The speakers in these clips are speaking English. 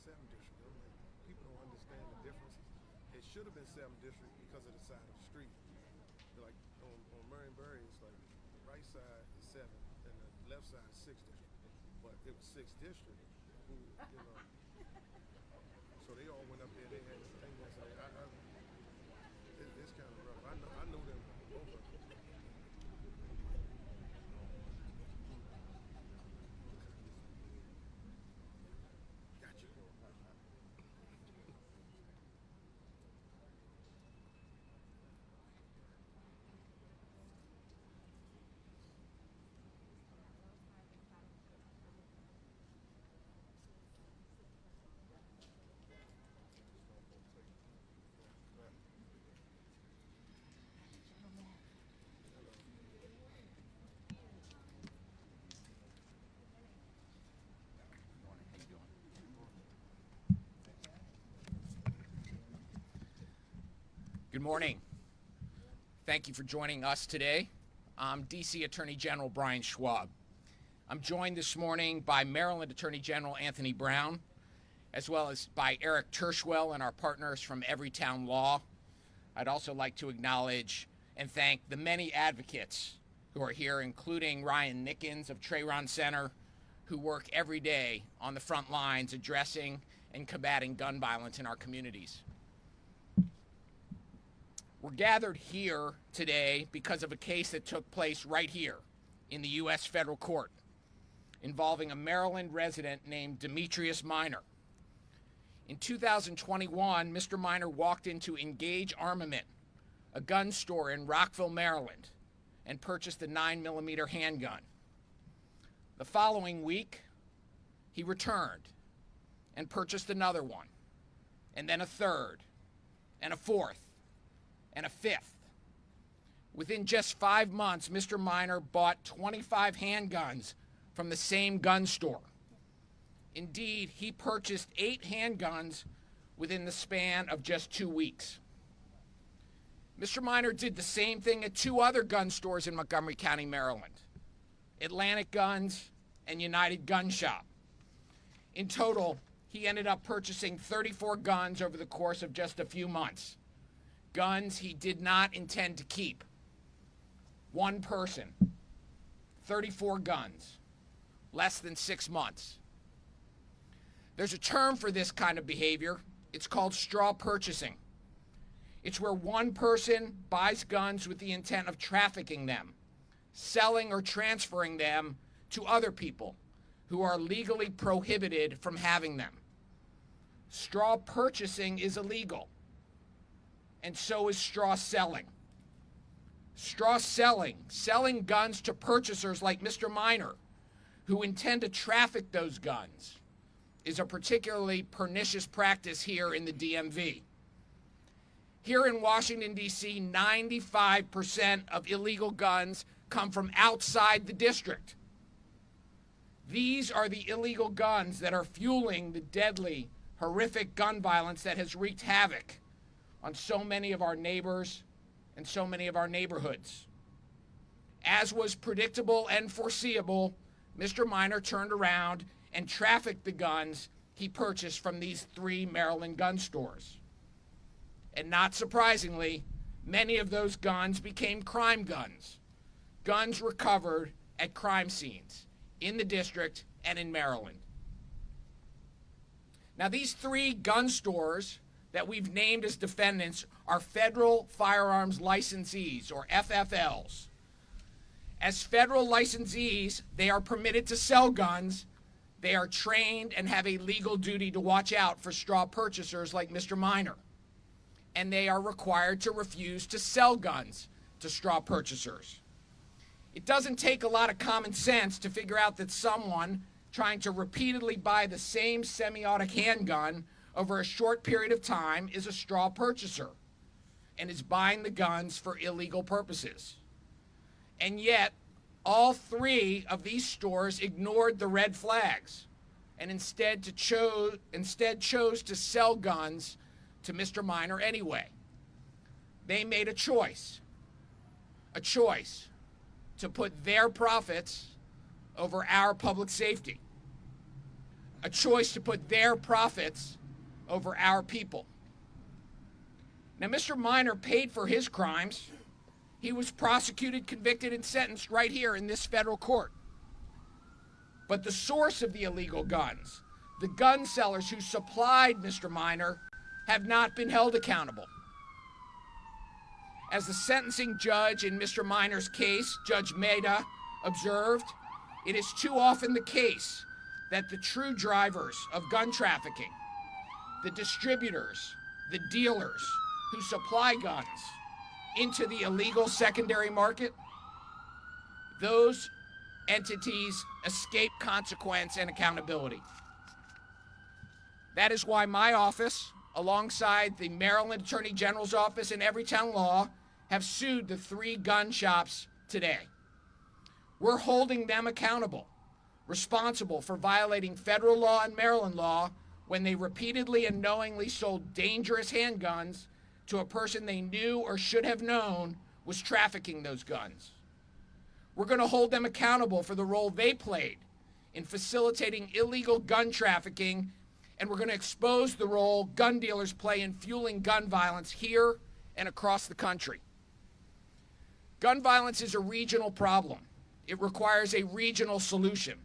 7th district. I'm like, people don't understand the differences. It should have been 7th district because of the side of the street. Like on Marion it's like the right side is 7th and the left side is 6th district. But it was 6th district who, so they all went up there. They had this thing that's like, it's kind of rough. I know them both of them. Gotcha. Good morning. Thank you for joining us today. I'm D.C. Attorney General Brian Schwab. I'm joined this morning by Maryland Attorney General Anthony Brown, as well as by Eric Tershwell and our partners from Everytown Law. I'd also like to acknowledge and thank the many advocates who are here, including Ryan Nickens of Trayron Center, who work every day on the front lines addressing and combating gun violence in our communities. We're gathered here today because of a case that took place right here in the U.S. federal court involving a Maryland resident named Demetrius Minor. In 2021, Mr. Minor walked into Engage Armament, a gun store in Rockville, Maryland, and purchased a 9mm handgun. The following week, he returned and purchased another one, and then a third, and a fourth, and a fifth. Within just 5 months, Mr. Minor bought 25 handguns from the same gun store. Indeed, he purchased 8 handguns within the span of just 2 weeks. Mr. Minor did the same thing at 2 other gun stores in Montgomery County, Maryland, Atlantic Guns and United Gun Shop. In total, he ended up purchasing 34 guns over the course of just a few months. Guns he did not intend to keep. One person, 34 guns, less than 6 months. There's a term for this kind of behavior. It's called straw purchasing. It's where one person buys guns with the intent of trafficking them, selling or transferring them to other people who are legally prohibited from having them. Straw purchasing is illegal, and so is straw selling. Straw selling guns to purchasers like Mr. Minor, who intend to traffic those guns, is a particularly pernicious practice here in the DMV. Here in Washington, D.C., 95% of illegal guns come from outside the district. These are the illegal guns that are fueling the deadly, horrific gun violence that has wreaked havoc on so many of our neighbors and so many of our neighborhoods. As was predictable and foreseeable, Mr. Minor turned around and trafficked the guns he purchased from these 3 Maryland gun stores. And not surprisingly, many of those guns became crime guns, guns recovered at crime scenes in the district and in Maryland. Now, these 3 gun stores that we've named as defendants are federal firearms licensees, or FFLs. As federal licensees, they are permitted to sell guns. They are trained and have a legal duty to watch out for straw purchasers like Mr. Minor. And they are required to refuse to sell guns to straw purchasers. It doesn't take a lot of common sense to figure out that someone trying to repeatedly buy the same semi-auto handgun over a short period of time is a straw purchaser and is buying the guns for illegal purposes. And yet, all 3 of these stores ignored the red flags and instead chose to sell guns to Mr. Minor anyway. They made a choice to put their profits over our public safety. a choice to put their profits over our people. Now, Mr. Minor paid for his crimes. He was prosecuted, convicted, and sentenced right here in this federal court. But the source of the illegal guns, the gun sellers who supplied Mr. Minor, have not been held accountable. As the sentencing judge in Mr. Minor's case, Judge Mehta, observed, it is too often the case that the true drivers of gun trafficking, the distributors, the dealers who supply guns into the illegal secondary market, those entities escape consequence and accountability. That is why my office, alongside the Maryland Attorney General's office and Everytown Law, have sued the 3 gun shops today. We're holding them accountable, responsible for violating federal law and Maryland law when they repeatedly and knowingly sold dangerous handguns to a person they knew or should have known was trafficking those guns. We're going to hold them accountable for the role they played in facilitating illegal gun trafficking, and we're going to expose the role gun dealers play in fueling gun violence here and across the country. Gun violence is a regional problem. It requires a regional solution.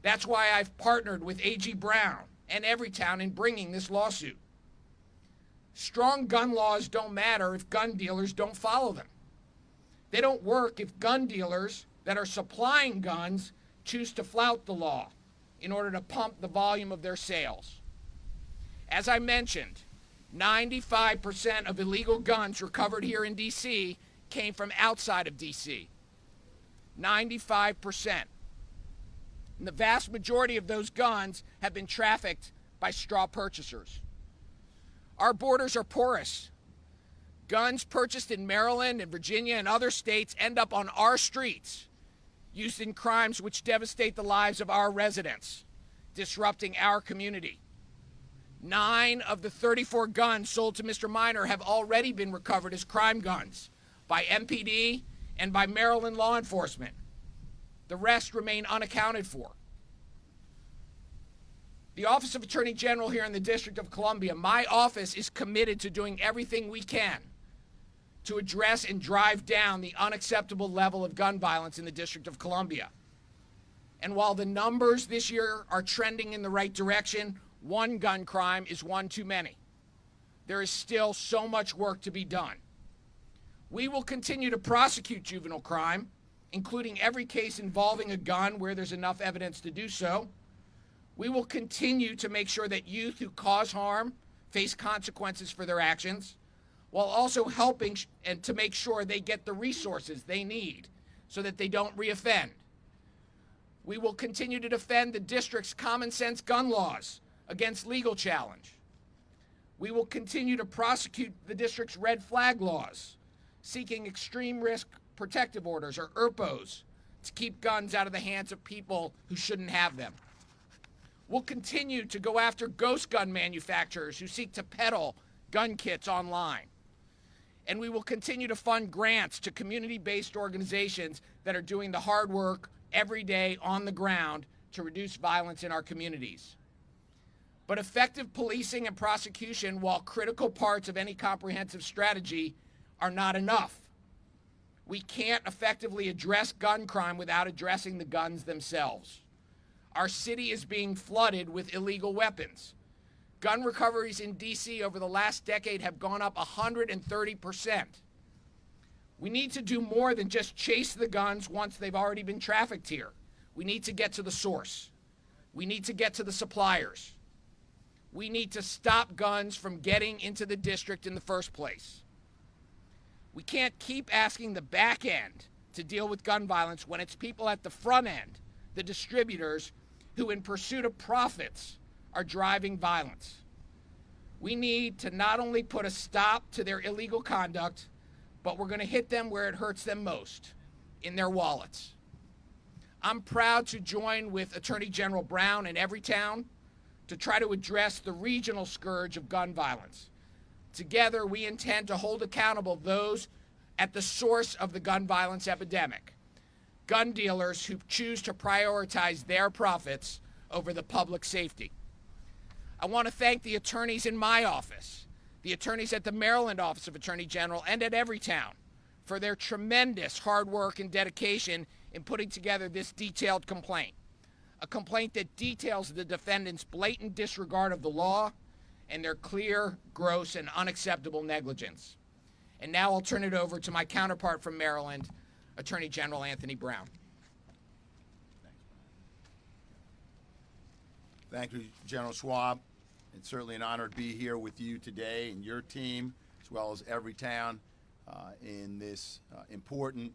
That's why I've partnered with A.G. Brown and Everytown in bringing this lawsuit. Strong gun laws don't matter if gun dealers don't follow them. They don't work if gun dealers that are supplying guns choose to flout the law in order to pump the volume of their sales. As I mentioned, 95% of illegal guns recovered here in D.C. came from outside of D.C. 95%. And the vast majority of those guns have been trafficked by straw purchasers. Our borders are porous. Guns purchased in Maryland and Virginia and other states end up on our streets, used in crimes which devastate the lives of our residents, disrupting our community. 9 of the 34 guns sold to Mr. Minor have already been recovered as crime guns by MPD and by Maryland law enforcement. The rest remain unaccounted for. The Office of Attorney General here in the District of Columbia, my office is committed to doing everything we can to address and drive down the unacceptable level of gun violence in the District of Columbia. And while the numbers this year are trending in the right direction, one gun crime is one too many. There is still so much work to be done. We will continue to prosecute juvenile crime, including every case involving a gun where there's enough evidence to do so. We will continue to make sure that youth who cause harm face consequences for their actions, while also helping and to make sure they get the resources they need so that they don't reoffend. We will continue to defend the district's common sense gun laws against legal challenge. We will continue to prosecute the district's red flag laws, seeking extreme risk protective orders, or ERPOs, to keep guns out of the hands of people who shouldn't have them. We'll continue to go after ghost gun manufacturers who seek to peddle gun kits online. And we will continue to fund grants to community-based organizations that are doing the hard work every day on the ground to reduce violence in our communities. But effective policing and prosecution, while critical parts of any comprehensive strategy, are not enough. We can't effectively address gun crime without addressing the guns themselves. Our city is being flooded with illegal weapons. Gun recoveries in D.C. over the last decade have gone up 130%. We need to do more than just chase the guns once they've already been trafficked here. We need to get to the source. We need to get to the suppliers. We need to stop guns from getting into the district in the first place. We can't keep asking the back end to deal with gun violence when it's people at the front end, the distributors, who in pursuit of profits are driving violence. We need to not only put a stop to their illegal conduct, but we're going to hit them where it hurts them most, in their wallets. I'm proud to join with Attorney General Brown in Everytown to try to address the regional scourge of gun violence. Together, we intend to hold accountable those at the source of the gun violence epidemic, gun dealers who choose to prioritize their profits over the public safety. I want to thank the attorneys in my office, the attorneys at the Maryland Office of Attorney General, and at every town for their tremendous hard work and dedication in putting together this detailed complaint. A complaint that details the defendants' blatant disregard of the law and their clear, gross, and unacceptable negligence. And now I'll turn it over to my counterpart from Maryland, Attorney General Anthony Brown. Thank you, General Schwab. It's certainly an honor to be here with you today and your team, as well as every town in this important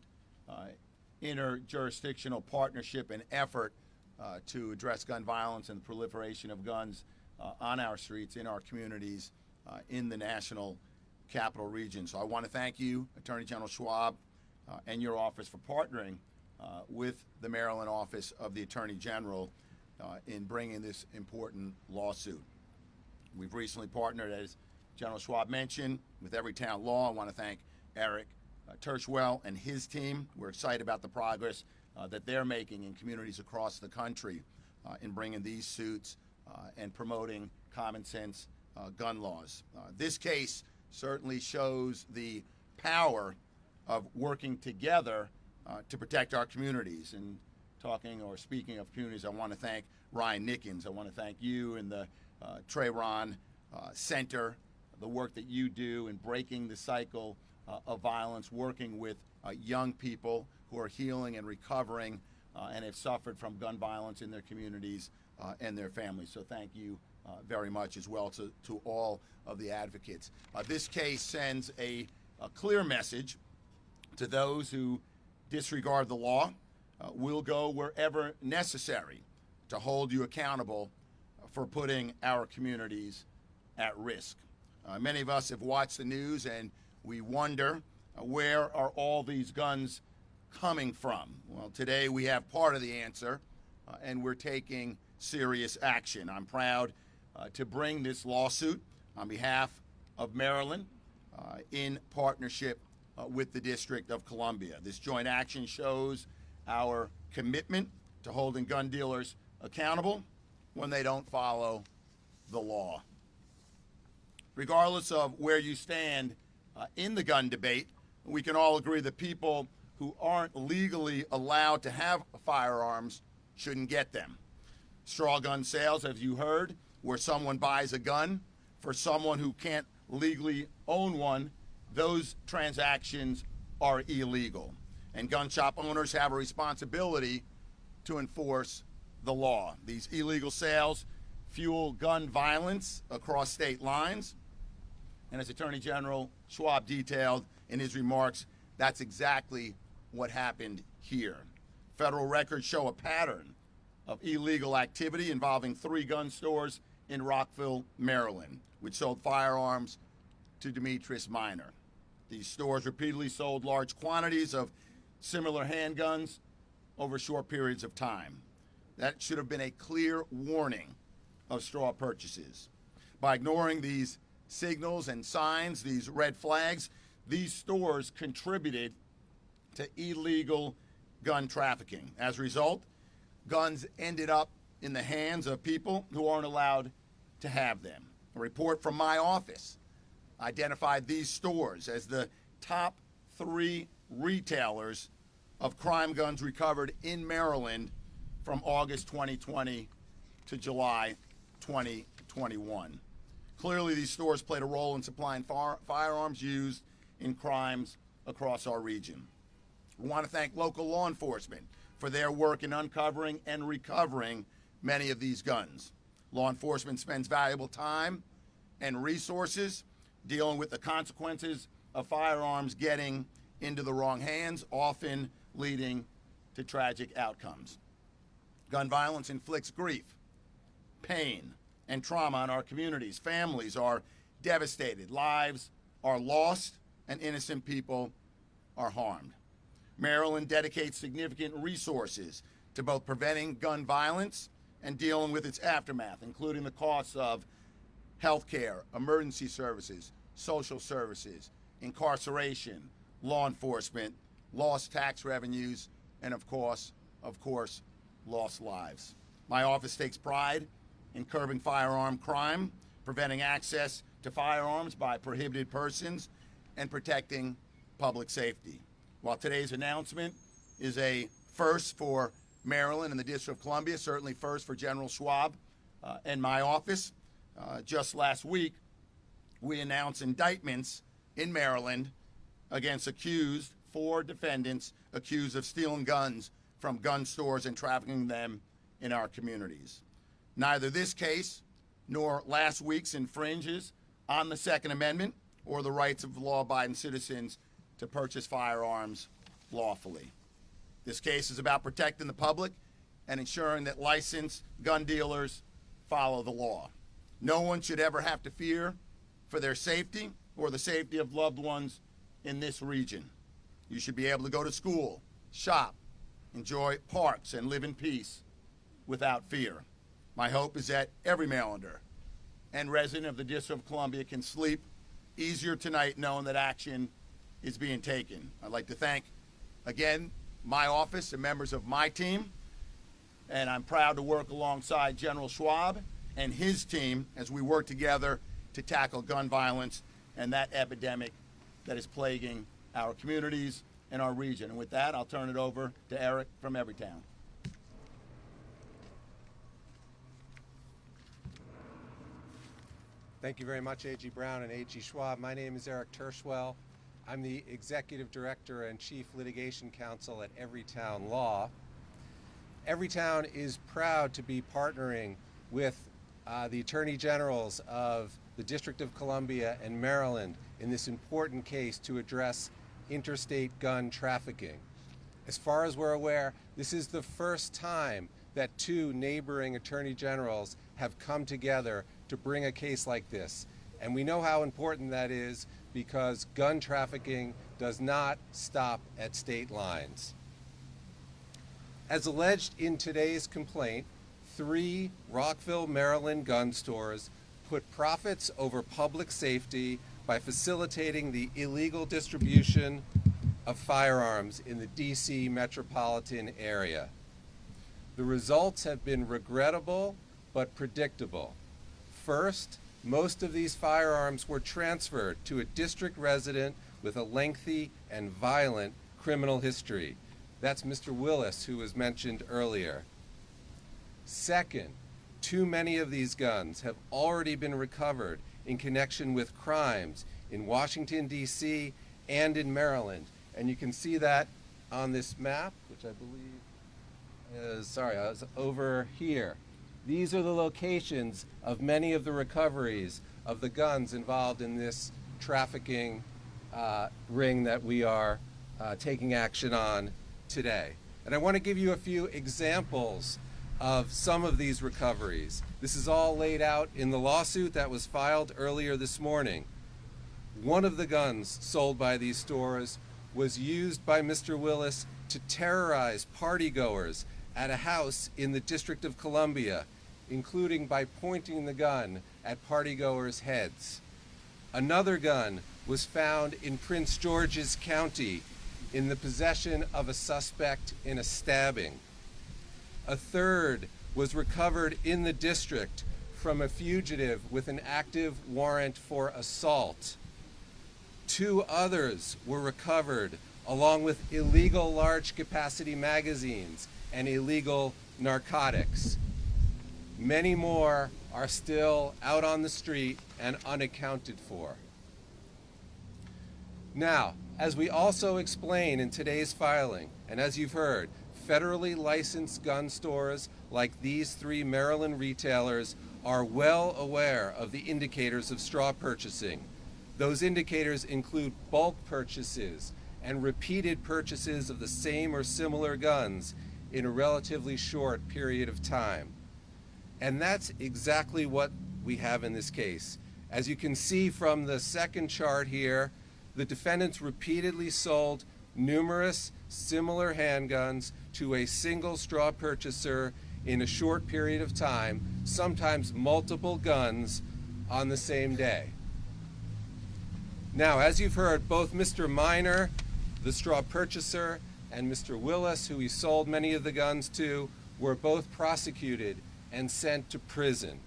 interjurisdictional partnership and effort to address gun violence and the proliferation of guns on our streets, in our communities, in the national capital region. So I want to thank you, Attorney General Schwab, and your office for partnering with the Maryland Office of the Attorney General in bringing this important lawsuit. We've recently partnered, as General Schwab mentioned, with Everytown Law. I want to thank Eric Tershwell and his team. We're excited about the progress that they're making in communities across the country in bringing these suits and promoting common sense gun laws. This case certainly shows the power of working together to protect our communities. And talking or speaking of communities, I want to thank Ryan Nickens. I want to thank you and the Trayron Center, the work that you do in breaking the cycle of violence, working with young people who are healing and recovering and have suffered from gun violence in their communities and their families. So thank you very much as well to all of the advocates. This case sends a clear message to those who disregard the law. We'll go wherever necessary to hold you accountable for putting our communities at risk. Many of us have watched the news and we wonder, where are all these guns coming from? Well, today we have part of the answer, and we're taking serious action. I'm proud to bring this lawsuit on behalf of Maryland in partnership with the District of Columbia. This joint action shows our commitment to holding gun dealers accountable when they don't follow the law. Regardless of where you stand in the gun debate, we can all agree that people who aren't legally allowed to have firearms shouldn't get them. Straw gun sales, as you heard, where someone buys a gun for someone who can't legally own one, those transactions are illegal. And gun shop owners have a responsibility to enforce the law. These illegal sales fuel gun violence across state lines. And as Attorney General Schwab detailed in his remarks, that's exactly what happened here. Federal records show a pattern of illegal activity involving 3 gun stores in Rockville, Maryland, which sold firearms to Demetrius Minor. These stores repeatedly sold large quantities of similar handguns over short periods of time. That should have been a clear warning of straw purchases. By ignoring these signals and signs, these red flags, these stores contributed to illegal gun trafficking. As a result, guns ended up in the hands of people who aren't allowed to have them. A report from my office identified these stores as the top 3 retailers of crime guns recovered in Maryland from August 2020 to July 2021. Clearly, these stores played a role in supplying firearms used in crimes across our region. We want to thank local law enforcement for their work in uncovering and recovering many of these guns. Law enforcement spends valuable time and resources dealing with the consequences of firearms getting into the wrong hands, often leading to tragic outcomes. Gun violence inflicts grief, pain, and trauma on our communities. Families are devastated, lives are lost, and innocent people are harmed. Maryland dedicates significant resources to both preventing gun violence and dealing with its aftermath, including the costs of health care, emergency services, social services, incarceration, law enforcement, lost tax revenues, and of course, lost lives. My office takes pride in curbing firearm crime, preventing access to firearms by prohibited persons, and protecting public safety. While today's announcement is a first for Maryland and the District of Columbia, certainly first for General Schwab and my office, just last week we announced indictments in Maryland against four defendants accused of stealing guns from gun stores and trafficking them in our communities. Neither this case nor last week's infringes on the Second Amendment or the rights of law-abiding citizens to purchase firearms lawfully. This case is about protecting the public and ensuring that licensed gun dealers follow the law. No one should ever have to fear for their safety or the safety of loved ones in this region. You should be able to go to school, shop, enjoy parks, and live in peace without fear. My hope is that every Marylander and resident of the District of Columbia can sleep easier tonight knowing that action is being taken. I'd like to thank, again, my office and members of my team, and I'm proud to work alongside General Schwab and his team as we work together to tackle gun violence and that epidemic that is plaguing our communities and our region. And with that, I'll turn it over to Eric from Everytown. Thank you very much, A.G. Brown and A.G. Schwab. My name is Eric Tershwell. I'm the Executive Director and Chief Litigation Counsel at Everytown Law. Everytown is proud to be partnering with the Attorney Generals of the District of Columbia and Maryland in this important case to address interstate gun trafficking. As far as we're aware, this is the first time that two neighboring Attorney Generals have come together to bring a case like this. And we know how important that is because gun trafficking does not stop at state lines. As alleged in today's complaint, 3 Rockville, Maryland gun stores put profits over public safety by facilitating the illegal distribution of firearms in the DC metropolitan area. The results have been regrettable but predictable. First, most of these firearms were transferred to a district resident with a lengthy and violent criminal history. That's Mr. Willis, who was mentioned earlier. Second, too many of these guns have already been recovered in connection with crimes in Washington, D.C. and in Maryland. And you can see that on this map, which I believe is, over here. These are the locations of many of the recoveries of the guns involved in this trafficking ring that we are taking action on today. And I want to give you a few examples of some of these recoveries. This is all laid out in the lawsuit that was filed earlier this morning. One of the guns sold by these stores was used by Mr. Willis to terrorize partygoers at a house in the District of Columbia, including by pointing the gun at partygoers' heads. Another gun was found in Prince George's County in the possession of a suspect in a stabbing. A third was recovered in the district from a fugitive with an active warrant for assault. 2 others were recovered along with illegal large capacity magazines and illegal narcotics. Many more are still out on the street and unaccounted for. Now, as we also explain in today's filing, and as you've heard, federally licensed gun stores like these 3 Maryland retailers are well aware of the indicators of straw purchasing. Those indicators include bulk purchases and repeated purchases of the same or similar guns in a relatively short period of time. And that's exactly what we have in this case. As you can see from the second chart here, the defendants repeatedly sold numerous similar handguns to a single straw purchaser in a short period of time, sometimes multiple guns on the same day. Now, as you've heard, both Mr. Minor, the straw purchaser, and Mr. Willis, who he sold many of the guns to, were both prosecuted and sent to prison.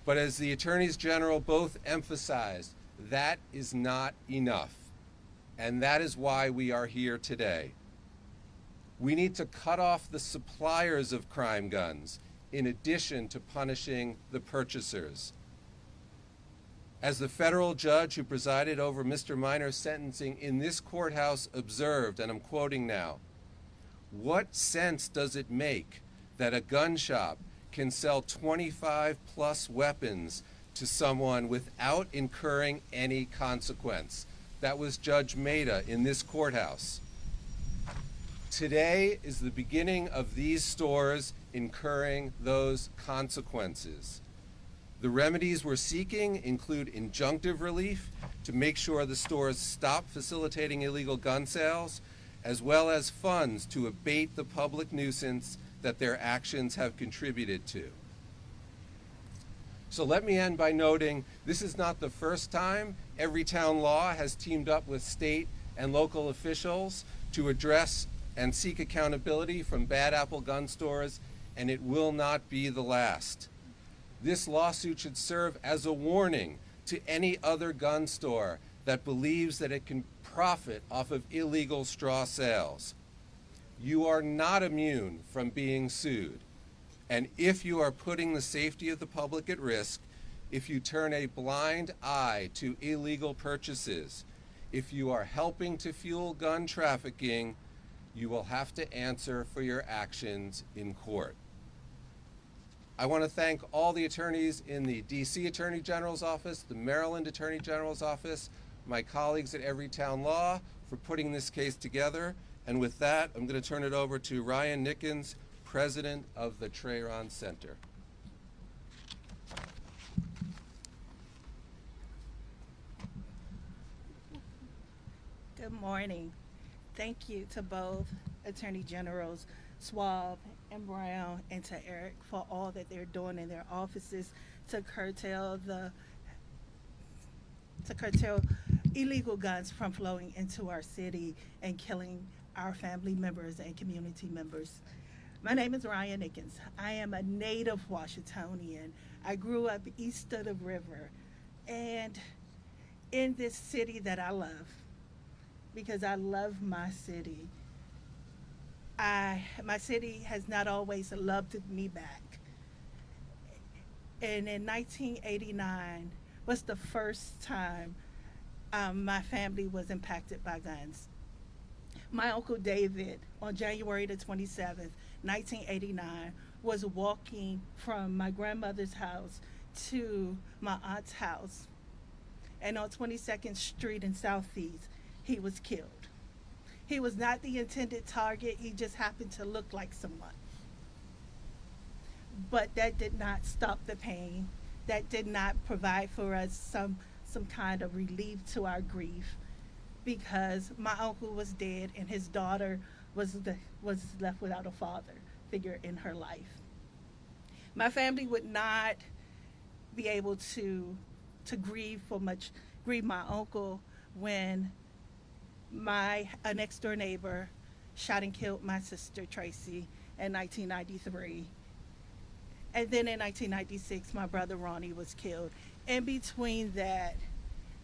But as the attorneys general both emphasized, that is not enough. And that is why we are here today. We need to cut off the suppliers of crime guns in addition to punishing the purchasers. As the federal judge who presided over Mr. Minor's sentencing in this courthouse observed, and I'm quoting now, "What sense does it make that a gun shop can sell 25 plus weapons to someone without incurring any consequence?" That was Judge Maida in this courthouse. Today is the beginning of these stores incurring those consequences. The remedies we're seeking include injunctive relief to make sure the stores stop facilitating illegal gun sales, as well as funds to abate the public nuisance that their actions have contributed to. So let me end by noting this is not the first time Everytown Law has teamed up with state and local officials to address and seek accountability from bad apple gun stores, and it will not be the last. This lawsuit should serve as a warning to any other gun store that believes that it can profit off of illegal straw sales. You are not immune from being sued. And if you are putting the safety of the public at risk, if you turn a blind eye to illegal purchases, if you are helping to fuel gun trafficking, you will have to answer for your actions in court. I want to thank all the attorneys in the DC Attorney General's office, the Maryland Attorney General's office, my colleagues at Everytown Law for putting this case together. And with that, I'm going to turn it over to Ryan Nickens, President of the Trayron Center. Good morning. Thank you to both Attorney Generals Schwab and Brown and to Eric for all that they're doing in their offices to curtail illegal guns from flowing into our city and killing our family members and community members. My name is Ryan Nickens. I am a native Washingtonian. I grew up east of the river and in this city that I love because I love my city. My city has not always loved me back. And in 1989 was the first time my family was impacted by guns. My Uncle David, on January the 27th, 1989, was walking from my grandmother's house to my aunt's house. And on 22nd Street in Southeast, he was killed. He was not the intended target, he just happened to look like someone. But that did not stop the pain. That did not provide for us some kind of relief to our grief, because my uncle was dead and his daughter was left without a father figure in her life. My family would not be able to grieve my uncle when a next door neighbor shot and killed my sister Tracy in 1993. And then in 1996, my brother Ronnie was killed. In between that,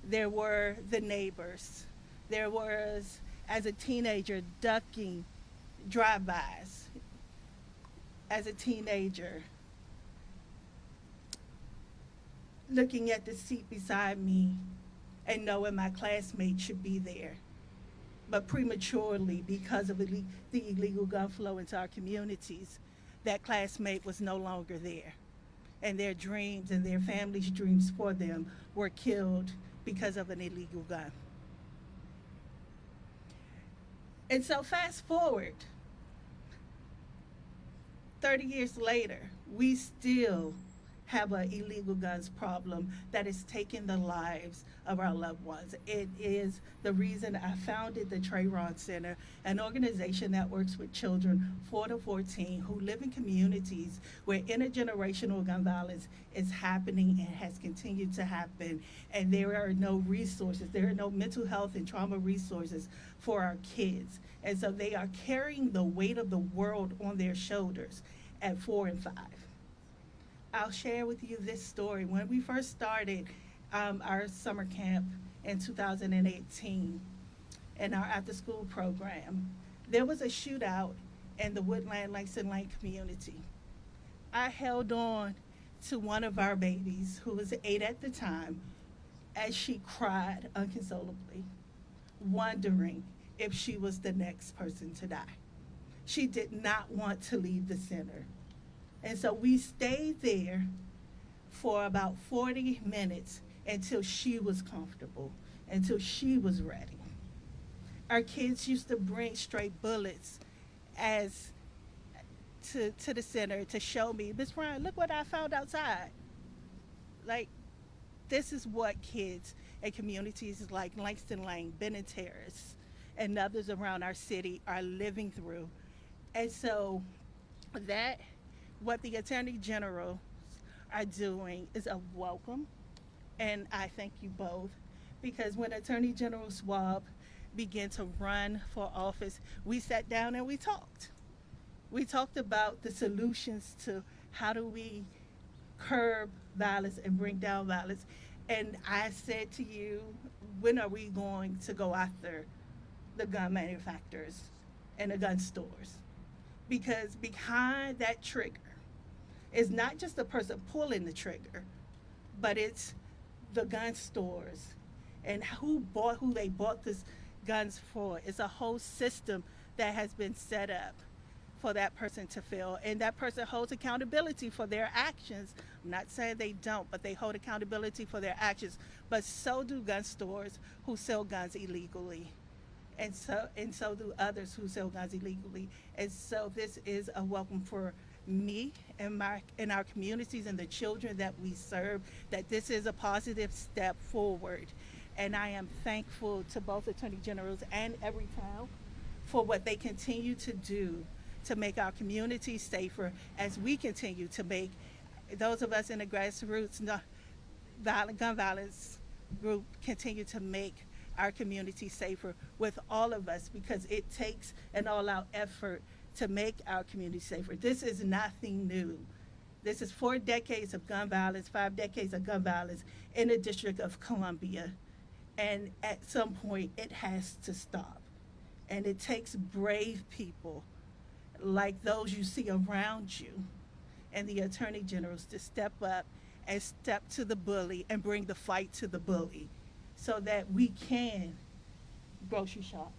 there were the neighbors. There was, as a teenager, ducking drive-bys. As a teenager, looking at the seat beside me and knowing my classmates should be there. But prematurely, because of the illegal gun flow into our communities, that classmate was no longer there. And their dreams and their family's dreams for them were killed because of an illegal gun. And so fast forward, 30 years later, we still have an illegal guns problem that is taking the lives of our loved ones. It is the reason I founded the Trayron Center, an organization that works with children 4 to 14 who live in communities where intergenerational gun violence is happening and has continued to happen, and there are no resources, there are no mental health and trauma resources for our kids. And so they are carrying the weight of the world on their shoulders at 4 and 5. I'll share with you this story. When we first started our summer camp in 2018 in our after-school program, there was a shootout in the Woodland Langston Lane community. I held on to one of our babies, who was 8 at the time, as she cried unconsolably, wondering if she was the next person to die. She did not want to leave the center. And so we stayed there for about 40 minutes until she was comfortable, until she was ready. Our kids used to bring stray bullets to the center to show me, Miss Ryan, look what I found outside. Like, this is what kids in communities like Langston Lane, Bennett Terrace, and others around our city are living through. And so that, what the Attorney Generals are doing is a welcome, and I thank you both, because when Attorney General Schwab began to run for office, we sat down and we talked. We talked about the solutions to how do we curb violence and bring down violence. And I said to you, when are we going to go after the gun manufacturers and the gun stores? Because behind that trigger is not just the person pulling the trigger, but it's the gun stores and who they bought these guns for. It's a whole system that has been set up for that person to fail, and that person holds accountability for their actions. I'm not saying they don't, but they hold accountability for their actions. But so do gun stores who sell guns illegally, and so do others who sell guns illegally. And so this is a welcome for me and our communities and the children that we serve, that this is a positive step forward. And I am thankful to both Attorney Generals and Everytown for what they continue to do to make our communities safer, as we continue to make those of us in the grassroots gun violence group continue to make our community safer with all of us, because it takes an all-out effort to make our community safer. This is nothing new. This is 4 decades of gun violence, 5 decades of gun violence in the District of Columbia. And at some point, it has to stop. And it takes brave people like those you see around you and the Attorney Generals to step up and step to the bully and bring the fight to the bully, so that we can grocery shop.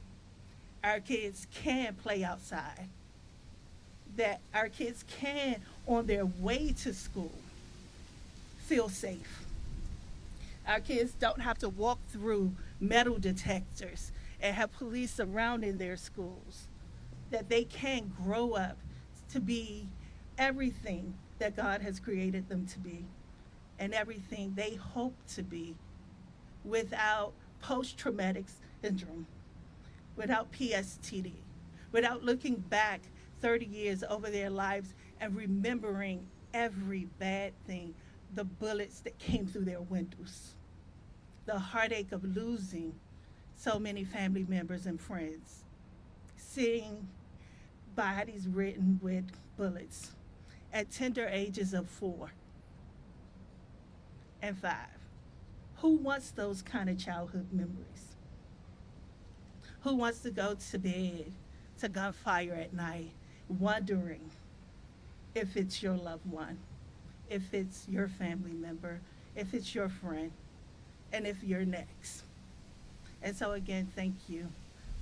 Our kids can play outside. That our kids can, on their way to school, feel safe. Our kids don't have to walk through metal detectors and have police surrounding their schools. That they can grow up to be everything that God has created them to be, and everything they hope to be, without post-traumatic syndrome, without PSTD, without looking back 30 years over their lives and remembering every bad thing, the bullets that came through their windows, the heartache of losing so many family members and friends, seeing bodies ridden with bullets at tender ages of 4 and 5. Who wants those kind of childhood memories? Who wants to go to bed to gunfire at night, wondering if it's your loved one, if it's your family member, if it's your friend, and if you're next? And so again, thank you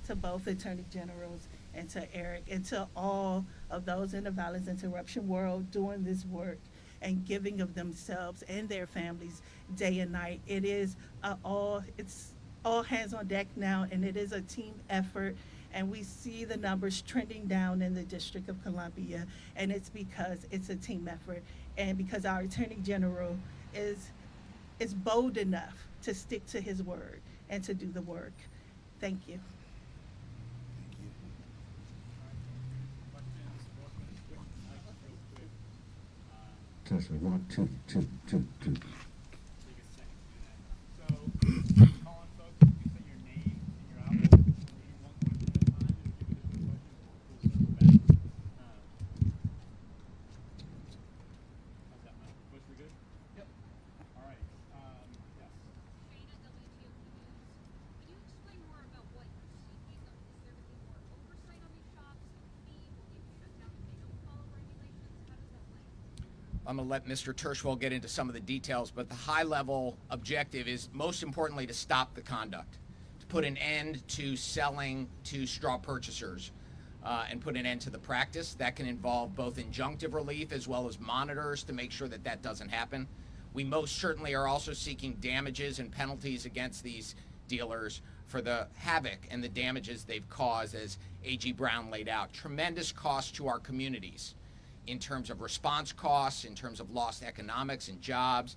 to both Attorney Generals and to Eric and to all of those in the violence interruption world doing this work and giving of themselves and their families day and night. It is it's all hands on deck now, and it is a team effort, and we see the numbers trending down in the District of Columbia, and it's because it's a team effort, and because our Attorney General is bold enough to stick to his word and to do the work. Thank you. Testing 1, 2, 2, 2, 2. So, calling folks, you say your name and your outlet. So you want one at a time, just give I'm going to let Mr. Tershwell get into some of the details, but the high-level objective is, most importantly, to stop the conduct, to put an end to selling to straw purchasers, and put an end to the practice. That can involve both injunctive relief as well as monitors to make sure that that doesn't happen. We most certainly are also seeking damages and penalties against these dealers for the havoc and the damages they've caused, as A.G. Brown laid out. Tremendous cost to our communities in terms of response costs, in terms of lost economics and jobs,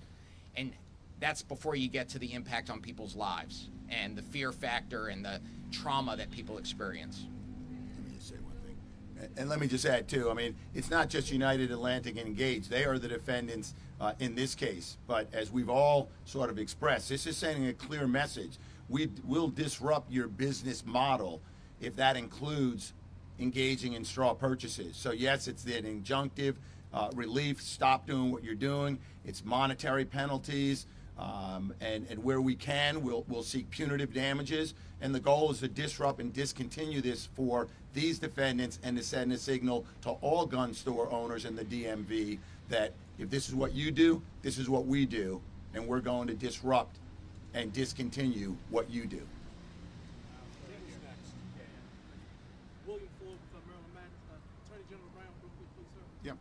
and that's before you get to the impact on people's lives and the fear factor and the trauma that people experience. Let me just say one thing. And let me just add, too, I mean, it's not just United Atlantic and Engage. They are the defendants in this case. But as we've all sort of expressed, this is sending a clear message. We will disrupt your business model if that includes engaging in straw purchases. So yes, it's an injunctive relief, stop doing what you're doing. It's monetary penalties, and where we can, we'll seek punitive damages. And the goal is to disrupt and discontinue this for these defendants, and to send a signal to all gun store owners in the DMV that if this is what you do, this is what we do, and we're going to disrupt and discontinue what you do. William Ford from Maryland Matt. Attorney General Brown, real quick, please, sir. Yep.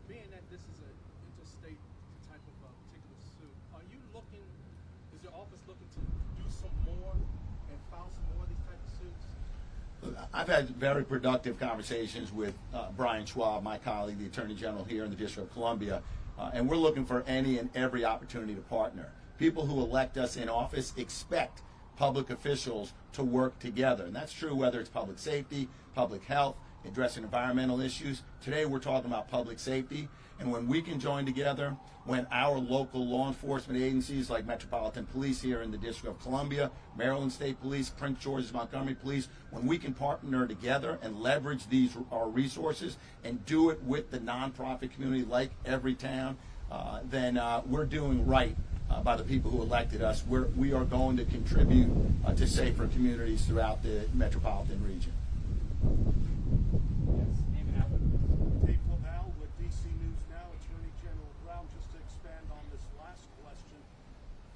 Being that this is an interstate type of particular suit, are you looking, is your office looking to do some more and file some more of these type of suits? I've had very productive conversations with Brian Schwab, my colleague, the Attorney General here in the District of Columbia, and we're looking for any and every opportunity to partner. People who elect us in office expect public officials to work together, and that's true whether it's public safety, public health, addressing environmental issues. Today we're talking about public safety, and when we can join together, when our local law enforcement agencies like Metropolitan Police here in the District of Columbia, Maryland State Police, Prince George's Montgomery Police, when we can partner together and leverage our resources and do it with the nonprofit community like Everytown, then we're doing right by the people who elected us. We are going to contribute to safer communities throughout the metropolitan region. Dave LaValle with DC News Now. Attorney General Brown, just to expand on this last question,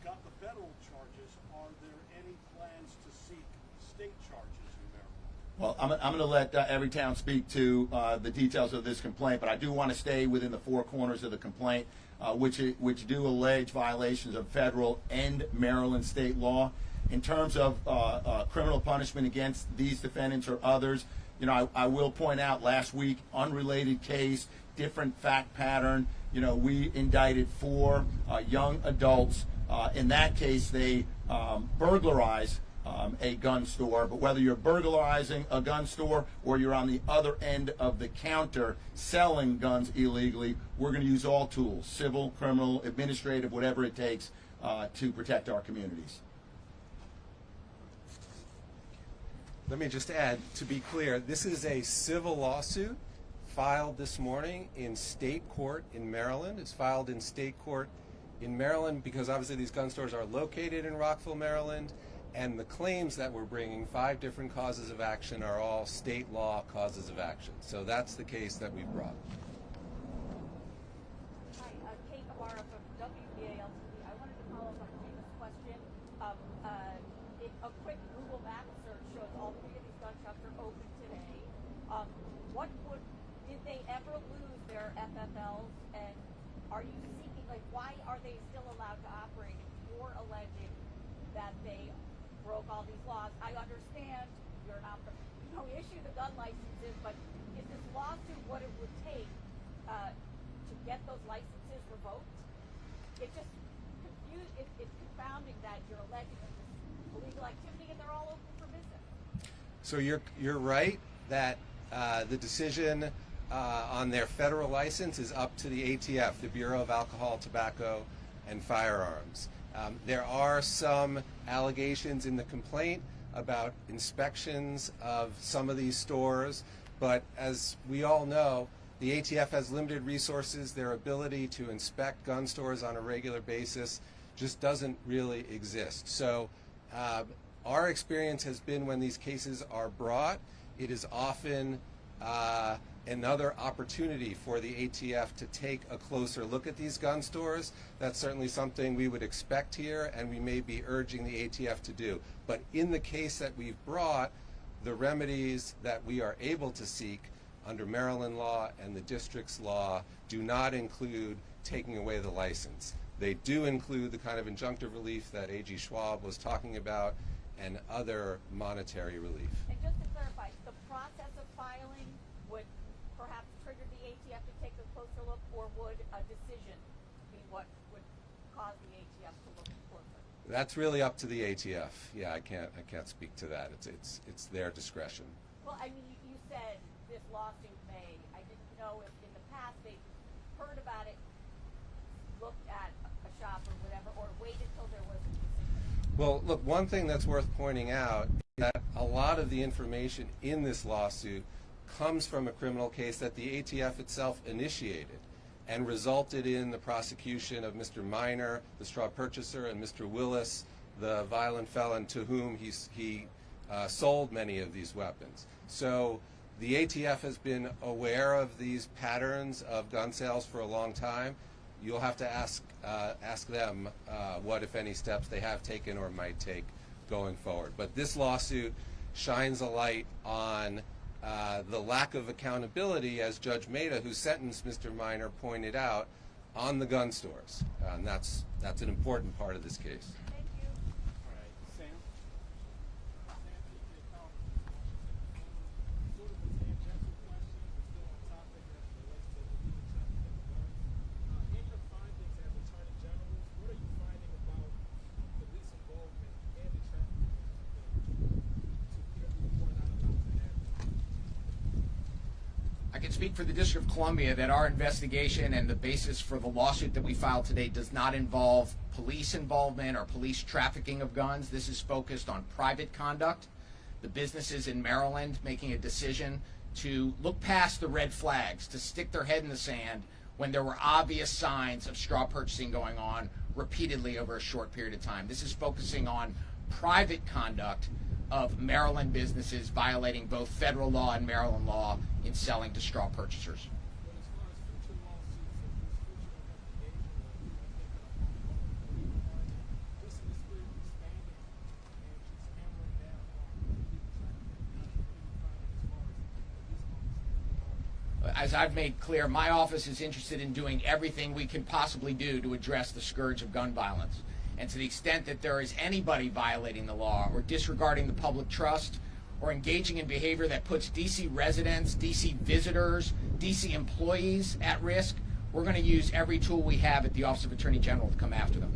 got the federal charges. Are there any plans to seek state charges in Maryland? Well, I'm going to let Everytown speak to the details of this complaint, but I do want to stay within the four corners of the complaint, which do allege violations of federal and Maryland state law. In terms of criminal punishment against these defendants or others, you know, I will point out last week, unrelated case, different fact pattern. You know, we indicted 4 young adults. In that case, they burglarized a gun store, but whether you're burglarizing a gun store or you're on the other end of the counter selling guns illegally, we're going to use all tools, civil, criminal, administrative, whatever it takes to protect our communities. Let me just add, to be clear, this is a civil lawsuit filed this morning in state court in Maryland. It's filed in state court in Maryland because obviously these gun stores are located in Rockville, Maryland, and the claims that we're bringing, 5 different causes of action, are all state law causes of action. So that's the case that we brought. Hi, Kate Navarro from WBAL-TV. I wanted to follow up on Gina's question. A quick Google Maps search shows all 3 of these gun shops are open today. Did they ever lose their FFLs? And are you seeking, like, why are they still allowed to operate if you're alleging that they broke all these laws? I understand you're not, issue the gun licenses, but is this lawsuit what it would take to get those licenses revoked? It's just it's confounding that you're alleging this illegal activity and they're all open for business. So you're right that the decision on their federal license is up to the ATF, the Bureau of Alcohol, Tobacco, and Firearms. There are some allegations in the complaint about inspections of some of these stores, but as we all know, the ATF has limited resources. Their ability to inspect gun stores on a regular basis just doesn't really exist. So our experience has been when these cases are brought, it is often a another opportunity for the ATF to take a closer look at these gun stores, that's certainly something we would expect here, and we may be urging the ATF to do. But in the case that we've brought, the remedies that we are able to seek under Maryland law and the district's law do not include taking away the license. They do include the kind of injunctive relief that A.G. Schwab was talking about and other monetary relief. And just to clarify, the process of filing would perhaps trigger the ATF to take a closer look, or would a decision be what would cause the ATF to look closer? That's really up to the ATF. Yeah, I can't speak to that. It's their discretion. Well, I mean, you said this lawsuit may. I didn't know if in the past they heard about it, looked at a shop or whatever, or waited till there was a decision. Well, look, one thing that's worth pointing out is that a lot of the information in this lawsuit comes from a criminal case that the ATF itself initiated and resulted in the prosecution of Mr. Minor, the straw purchaser, and Mr. Willis, the violent felon to whom he sold many of these weapons. So the ATF has been aware of these patterns of gun sales for a long time. You'll have to ask them what, if any, steps they have taken or might take going forward. But this lawsuit shines a light on the lack of accountability, as Judge Maida, who sentenced Mr. Minor, pointed out, on the gun stores. And that's an important part of this case. Thank you. All right, Sam. Sam, sort of a tangential question, but still on topic as it relates to illegal trafficking of guns. In your findings as Attorney General, what are you finding about police involvement in the trafficking of guns to people who are not allowed to have them? I can speak for the District of Columbia that our investigation and the basis for the lawsuit that we filed today does not involve police involvement or police trafficking of guns. This is focused on private conduct. The businesses in Maryland making a decision to look past the red flags, to stick their head in the sand when there were obvious signs of straw purchasing going on repeatedly over a short period of time. This is focusing on private conduct of Maryland businesses violating both federal law and Maryland law in selling to straw purchasers. But as far as future lawsuits and future investigation, just in the spirit of expanding and just hammering down on illegal trafficking of guns, what are you finding as far as police officers? As I've made clear, my office is interested in doing everything we can possibly do to address the scourge of gun violence. And to the extent that there is anybody violating the law or disregarding the public trust or engaging in behavior that puts D.C. residents, D.C. visitors, D.C. employees at risk, we're going to use every tool we have at the Office of Attorney General to come after them.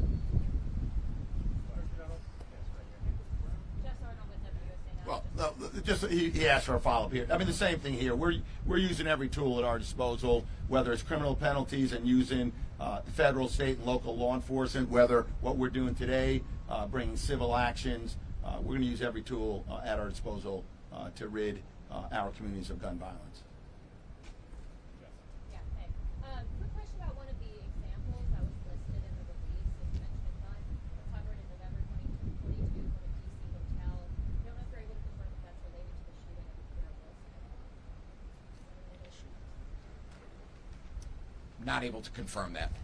Jess Arnold with WSA Now. Well, no, just he asked for a follow-up here. I mean, the same thing here. We're using every tool at our disposal, whether it's criminal penalties and using federal, state, and local law enforcement, whether what we're doing today, bringing civil actions. We're going to use every tool at our disposal to rid our communities of gun violence. Yeah, hey. Quick question about one of the examples that was listed in the release that you mentioned a gun recovered in November 2022 from a DC hotel. I don't know if you're able to confirm if that's related to the shooting of the Not able to confirm that.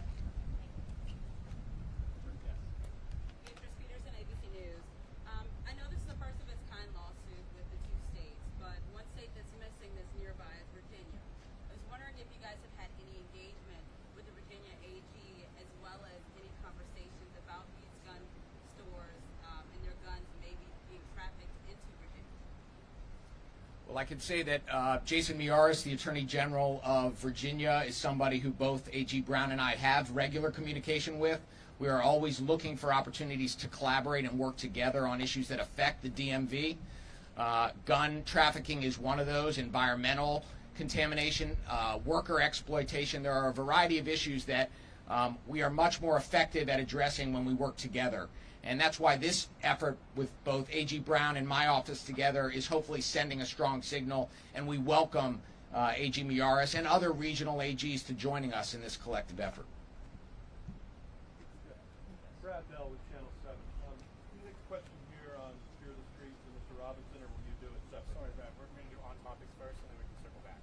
Beatrice Peterson, ABC News. I know this is a first of its kind lawsuit with the two states, but one state that's missing that's nearby is Virginia. I was wondering if you guys have had any engagement with the Virginia AG, as well as any conversations about these gun stores and their guns maybe being trafficked into Virginia. Well, I can say that Jason Miyares, the Attorney General of Virginia, is somebody who both A.G. Brown and I have regular communication with. We are always looking for opportunities to collaborate and work together on issues that affect the DMV. Gun trafficking is one of those, environmental contamination, worker exploitation. There are a variety of issues that we are much more effective at addressing when we work together. And that's why this effort with both A.G. Brown and my office together is hopefully sending a strong signal, and we welcome A.G. Miyares and other regional AGs to joining us in this collective effort. Brad Bell with Channel 7. Next question here on Fear the Streets and Mr. Robinson, or will you do it separate? Sorry, Brad, we're going to do on topics first, and then we can circle back.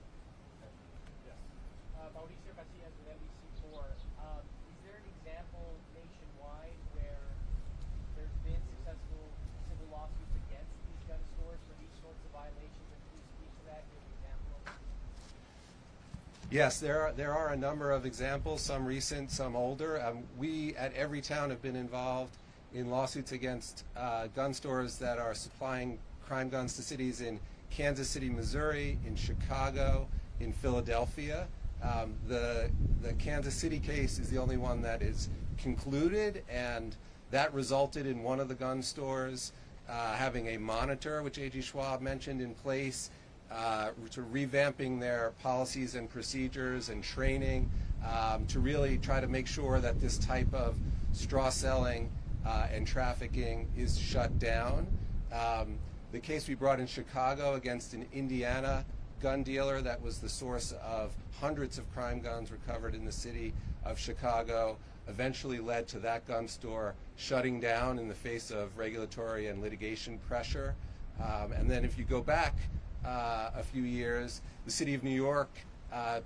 Yes, there are a number of examples, some recent, some older. We at Everytown have been involved in lawsuits against gun stores that are supplying crime guns to cities in Kansas City, Missouri, in Chicago, in Philadelphia. The Kansas City case is the only one that is concluded, and that resulted in one of the gun stores having a monitor, which A.G. Schwab mentioned, in place, to revamping their policies and procedures and training to really try to make sure that this type of straw selling and trafficking is shut down. The case we brought in Chicago against an Indiana gun dealer that was the source of hundreds of crime guns recovered in the city of Chicago eventually led to that gun store shutting down in the face of regulatory and litigation pressure. And then if you go back a few years, the city of New York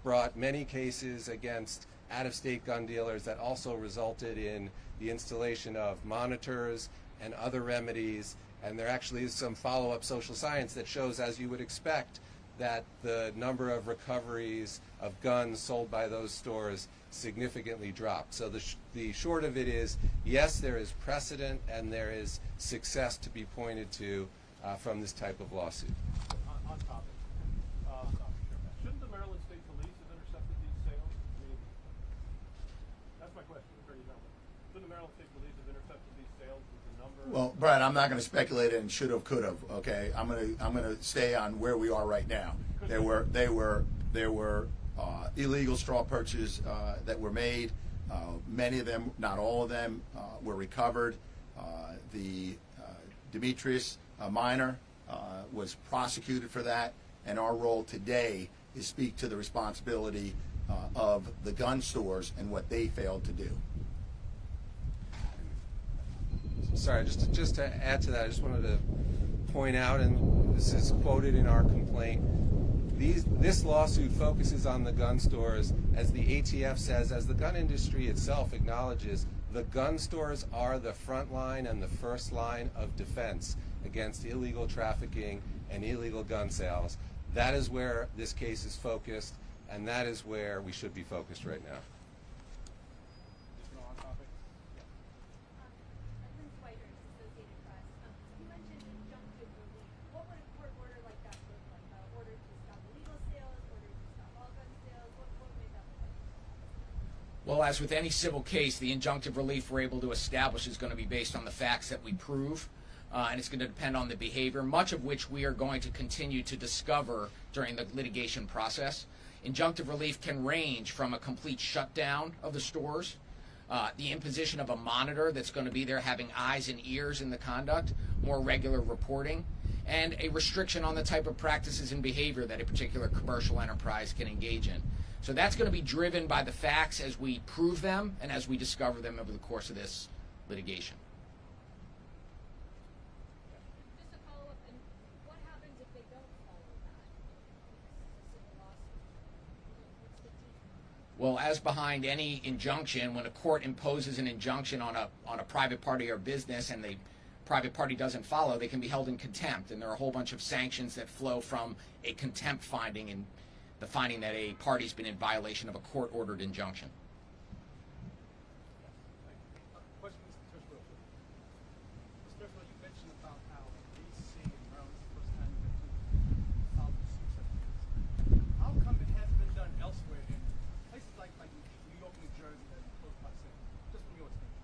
brought many cases against out-of-state gun dealers that also resulted in the installation of monitors and other remedies. And there actually is some follow-up social science that shows, as you would expect, that the number of recoveries of guns sold by those stores significantly dropped. So the short of it is, yes, there is precedent and there is success to be pointed to from this type of lawsuit. On topic. Shouldn't the Maryland State Police have intercepted these sales? I mean, that's my question, Attorney General. Shouldn't the Maryland State Police have intercepted these sales with the number? Well, Brad, I'm not going to speculate in should have, could have. Okay, I'm going to stay on where we are right now. There were illegal straw purchases that were made. Many of them, not all of them, were recovered. The Demetrius minor was prosecuted for that, and our role today is speak to the responsibility of the gun stores and what they failed to do. Sorry, just to add to that, I just wanted to point out, and this is quoted in our complaint, this lawsuit focuses on the gun stores, as the ATF says, as the gun industry itself acknowledges, the gun stores are the front line and the first line of defense against illegal trafficking and illegal gun sales. That is where this case is focused, and that is where we should be focused right now. Well, as with any civil case, the injunctive relief we're able to establish is going to be based on the facts that we prove, and it's going to depend on the behavior, much of which we are going to continue to discover during the litigation process. Injunctive relief can range from a complete shutdown of the stores, the imposition of a monitor that's going to be there having eyes and ears in the conduct, more regular reporting, and a restriction on the type of practices and behavior that a particular commercial enterprise can engage in. So that's going to be driven by the facts as we prove them and as we discover them over the course of this litigation. Just a follow-up, and what happens if they don't follow that? This is a civil lawsuit. What's the teeth? Well, as behind any injunction, when a court imposes an injunction on a private party or business and the private party doesn't follow, they can be held in contempt, and there are a whole bunch of sanctions that flow from a contempt finding and the finding that a party's been in violation of a court-ordered injunction. Question, Mr. Tirschwell. Mr. Tirschwell, you mentioned about how D.C. and Maryland is the first time you've been filed with suits such as this. How come it hasn't been done elsewhere in places like New York, New Jersey, and close proximity? Just from your experience.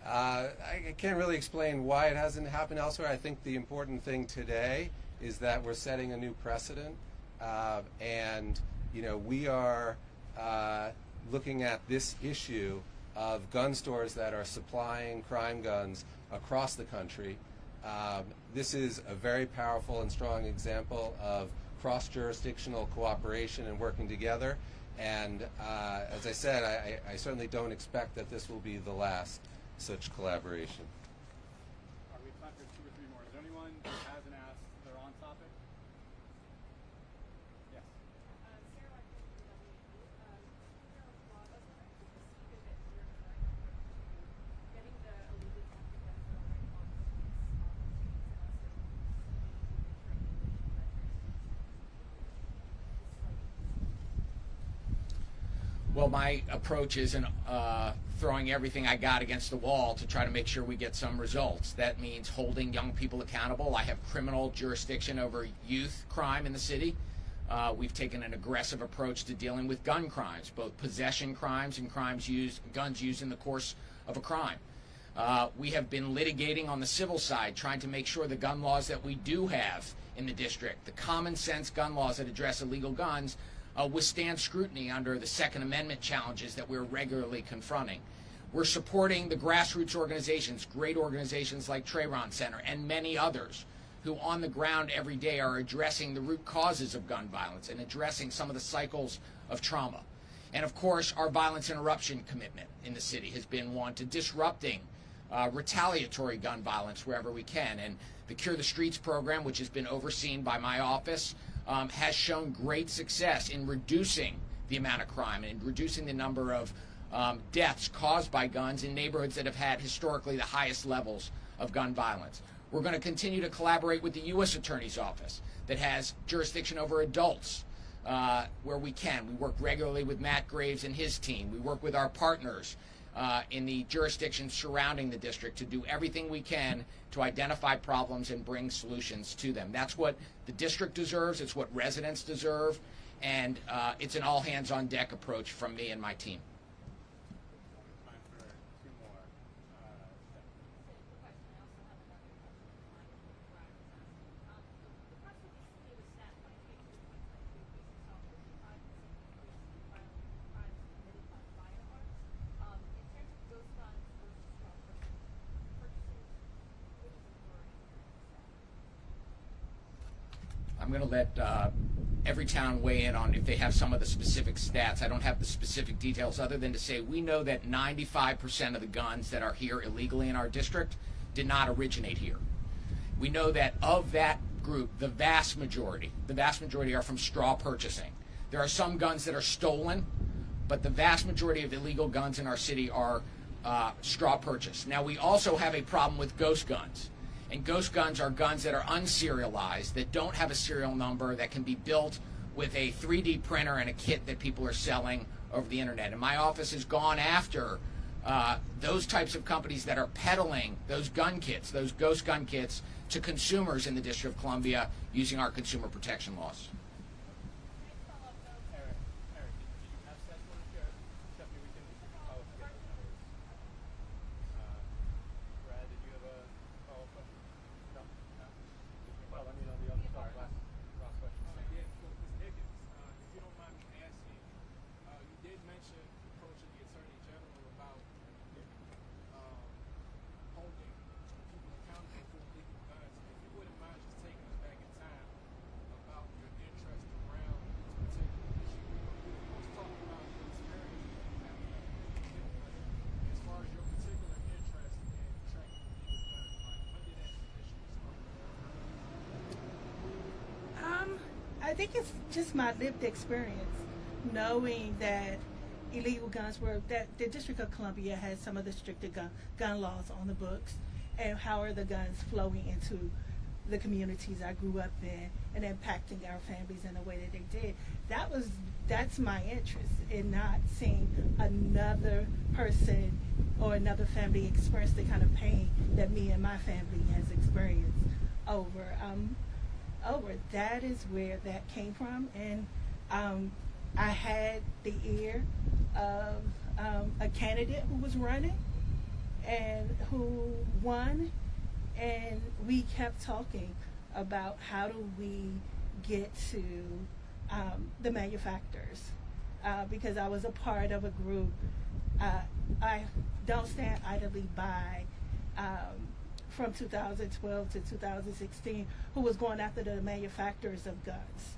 I can't really explain why it hasn't happened elsewhere. I think the important thing today is that we're setting a new precedent. And, you know, we are looking at this issue of gun stores that are supplying crime guns across the country. This is a very powerful and strong example of cross-jurisdictional cooperation and working together. And as I said, I certainly don't expect that this will be the last such collaboration. All right, we have time for 2 or 3 more. Is there anyone who hasn't asked they're on topic? Yes. Well, my approach isn't throwing everything I got against the wall to try to make sure we get some results. That means holding young people accountable. I have criminal jurisdiction over youth crime in the city. We've taken an aggressive approach to dealing with gun crimes, both possession crimes and guns used in the course of a crime. We have been litigating on the civil side, trying to make sure the gun laws that we do have in the district, the common sense gun laws that address illegal guns, withstand scrutiny under the Second Amendment challenges that we're regularly confronting. We're supporting the grassroots organizations, great organizations like Trayron Center and many others, who on the ground every day are addressing the root causes of gun violence and addressing some of the cycles of trauma. And of course, our violence interruption commitment in the city has been one to disrupting retaliatory gun violence wherever we can. And the Cure the Streets program, which has been overseen by my office, has shown great success in reducing the amount of crime and reducing the number of deaths caused by guns in neighborhoods that have had historically the highest levels of gun violence. We're going to continue to collaborate with the U.S. Attorney's Office that has jurisdiction over adults where we can. We work regularly with Matt Graves and his team. We work with our partners in the jurisdictions surrounding the district to do everything we can to identify problems and bring solutions to them. That's what the district deserves. It's what residents deserve. And it's an all-hands-on-deck approach from me and my team. I'm going to let every town weigh in on if they have some of the specific stats. I don't have the specific details other than to say we know that 95% of the guns that are here illegally in our district did not originate here. We know that of that group, the vast majority are from straw purchasing. There are some guns that are stolen, but the vast majority of illegal guns in our city are straw purchase. Now, we also have a problem with ghost guns. And ghost guns are guns that are unserialized, that don't have a serial number, that can be built with a 3D printer and a kit that people are selling over the internet. And my office has gone after those types of companies that are peddling those gun kits, those ghost gun kits, to consumers in the District of Columbia using our consumer protection laws. I think it's just my lived experience, knowing that illegal guns that the District of Columbia has some of the stricter gun laws on the books, and how are the guns flowing into the communities I grew up in and impacting our families in the way that they did. That's my interest in not seeing another person or another family experience the kind of pain that me and my family has experienced over. That is where that came from, and I had the ear of a candidate who was running and who won, and we kept talking about how do we get to the manufacturers, because I was a part of a group. I don't stand idly by from 2012 to 2016, who was going after the manufacturers of guns.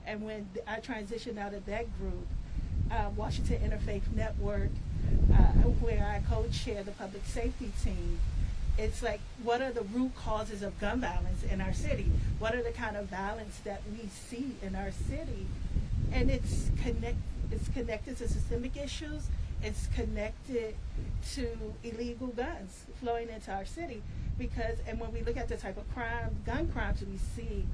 And when I transitioned out of that group, Washington Interfaith Network, where I co-chair the public safety team, it's like, what are the root causes of gun violence in our city? What are the kind of violence that we see in our city? And it's connected to systemic issues. It's connected to illegal guns flowing into our city, and when we look at the type of gun crimes we see,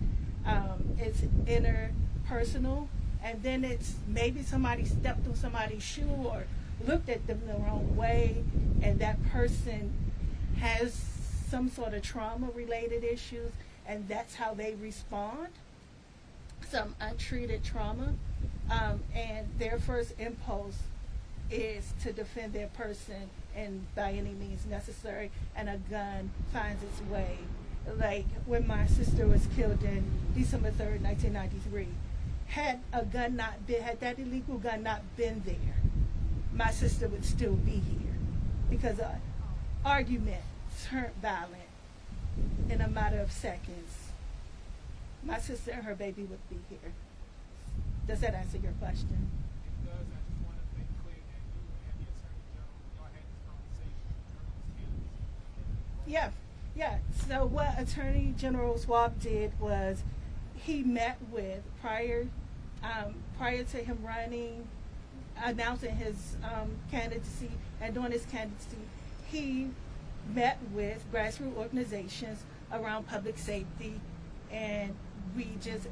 it's interpersonal and then it's maybe somebody stepped on somebody's shoe or looked at them the wrong way, and that person has some sort of trauma related issues, and that's how they respond, some untreated trauma, and their first impulse is to defend their person and by any means necessary, and a gun finds its way. Like when my sister was killed in December 3rd, 1993, had that illegal gun not been there, my sister would still be here, because an argument turned violent in a matter of seconds. My sister and her baby would be here. Does that answer your question? It does. I just want to make clear that you and the Attorney General, y'all had this conversation. Yeah. So what Attorney General Schwab did was he met with, prior to him running, announcing his candidacy and doing his candidacy, he met with grassroots organizations around public safety, and we just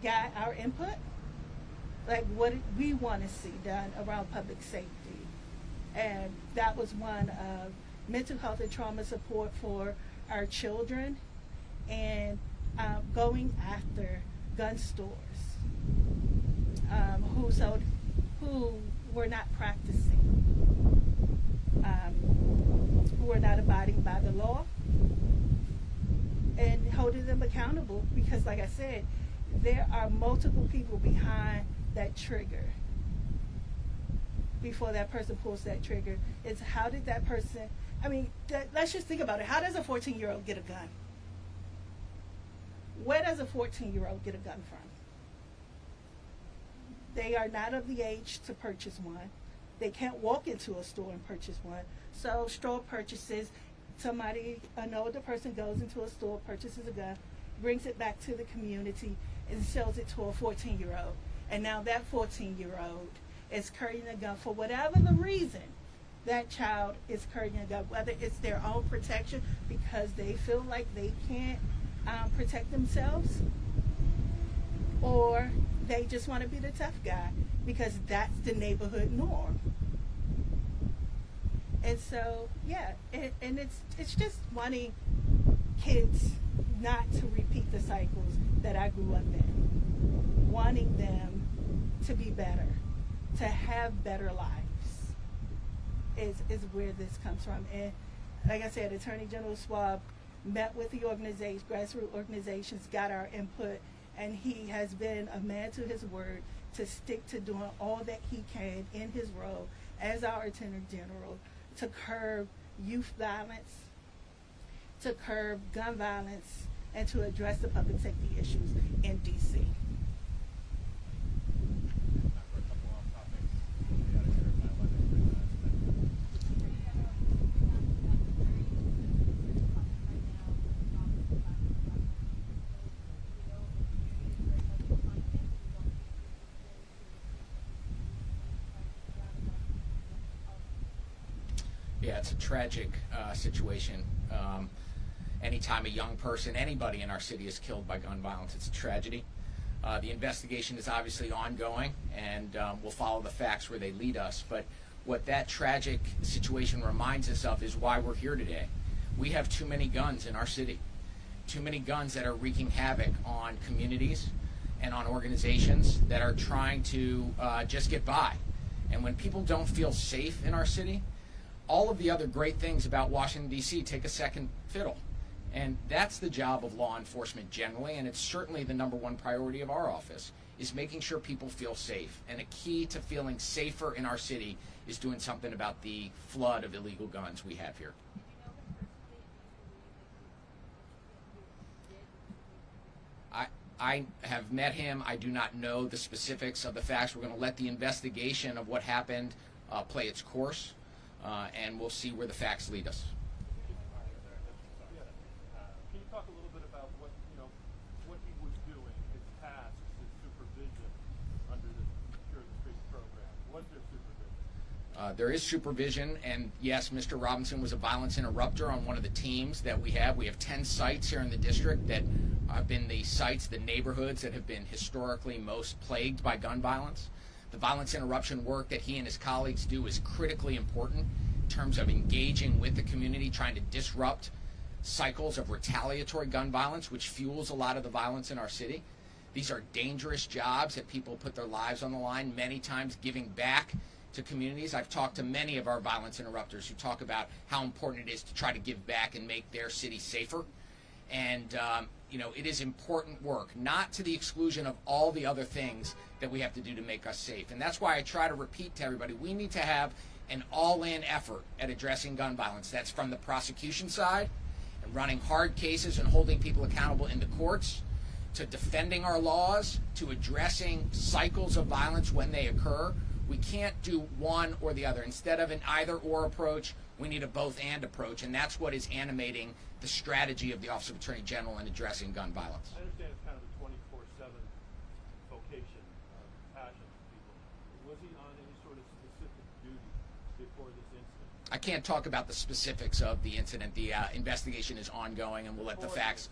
got our input, like what we want to see done around public safety. And that was one of mental health and trauma support for our children, and going after gun stores who were not practicing, who were not abiding by the law, and holding them accountable, because like I said, there are multiple people behind that trigger. Before that person pulls that trigger, it's how did that person, let's just think about it. How does a 14-year-old get a gun? Where does a 14-year-old get a gun from? They are not of the age to purchase one. They can't walk into a store and purchase one. So store purchases, an older person goes into a store, purchases a gun, brings it back to the community, and sells it to a 14-year-old. And now that 14-year-old is carrying a gun for whatever the reason that child is carrying a gun, whether it's their own protection because they feel like they can't protect themselves, or they just want to be the tough guy because that's the neighborhood norm. And so, and it's just wanting kids not to repeat the cycles that I grew up in, wanting them to be better, to have better lives, is where this comes from. And like I said, Attorney General Schwab met with the organizations, grassroots organizations, got our input, and he has been a man to his word to stick to doing all that he can in his role as our Attorney General to curb youth violence, to curb gun violence, and to address the public safety issues in D.C. Yeah, it's a tragic situation. Anytime a young person, anybody in our city is killed by gun violence, it's a tragedy. The investigation is obviously ongoing, and we'll follow the facts where they lead us. But what that tragic situation reminds us of is why we're here today. We have too many guns in our city, too many guns that are wreaking havoc on communities and on organizations that are trying to just get by. And when people don't feel safe in our city, all of the other great things about Washington, D.C. take a second fiddle. And that's the job of law enforcement generally, and it's certainly the number one priority of our office, is making sure people feel safe. And a key to feeling safer in our city is doing something about the flood of illegal guns we have here. I have met him. I do not know the specifics of the facts. We're going to let the investigation of what happened play its course, and we'll see where the facts lead us. Can you talk a little bit about what he was doing, his tasks, his supervision under the Secure the Streets program? Was there supervision? There is supervision, and yes, Mr. Robinson was a violence interrupter on one of the teams that we have. We have 10 sites here in the district that have been the sites, the neighborhoods that have been historically most plagued by gun violence. The violence interruption work that he and his colleagues do is critically important in terms of engaging with the community, trying to disrupt cycles of retaliatory gun violence, which fuels a lot of the violence in our city. These are dangerous jobs that people put their lives on the line, many times giving back to communities. I've talked to many of our violence interrupters who talk about how important it is to try to give back and make their city safer. And, it is important work, not to the exclusion of all the other things that we have to do to make us safe. And that's why I try to repeat to everybody, we need to have an all-in effort at addressing gun violence. That's from the prosecution side and running hard cases and holding people accountable in the courts, to defending our laws, to addressing cycles of violence when they occur. We can't do one or the other. Instead of an either-or approach, we need a both-and approach, and that's what is animating the strategy of the Office of Attorney General in addressing gun violence. I understand it's kind of a 24/7 vocation, passion for people. Was he on any sort of specific duty before this incident? I can't talk about the specifics of the incident. The investigation is ongoing, and we'll let the facts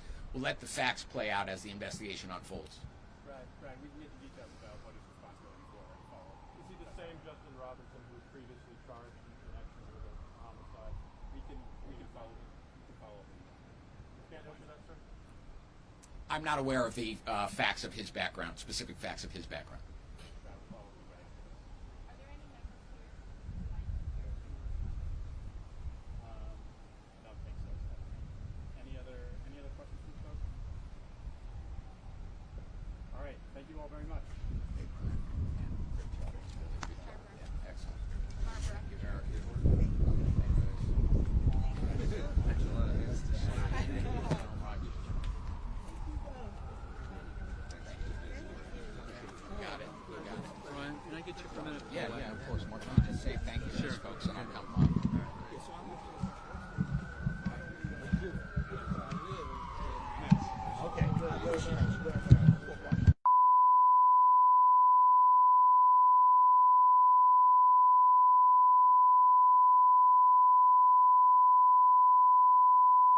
play out as the investigation unfolds. Right. We can get the details about what his responsibility for and follow. Is he the same Justin Robinson who was previously charged in connection with a homicide? We can follow him. We can follow him. Can't answer that, sir? I'm not aware of the facts of his background, specific facts of his background. Try to follow him, right? Are there any members here who would like to hear from you? I don't think so. Any other questions from folks? All right. Thank you all very much.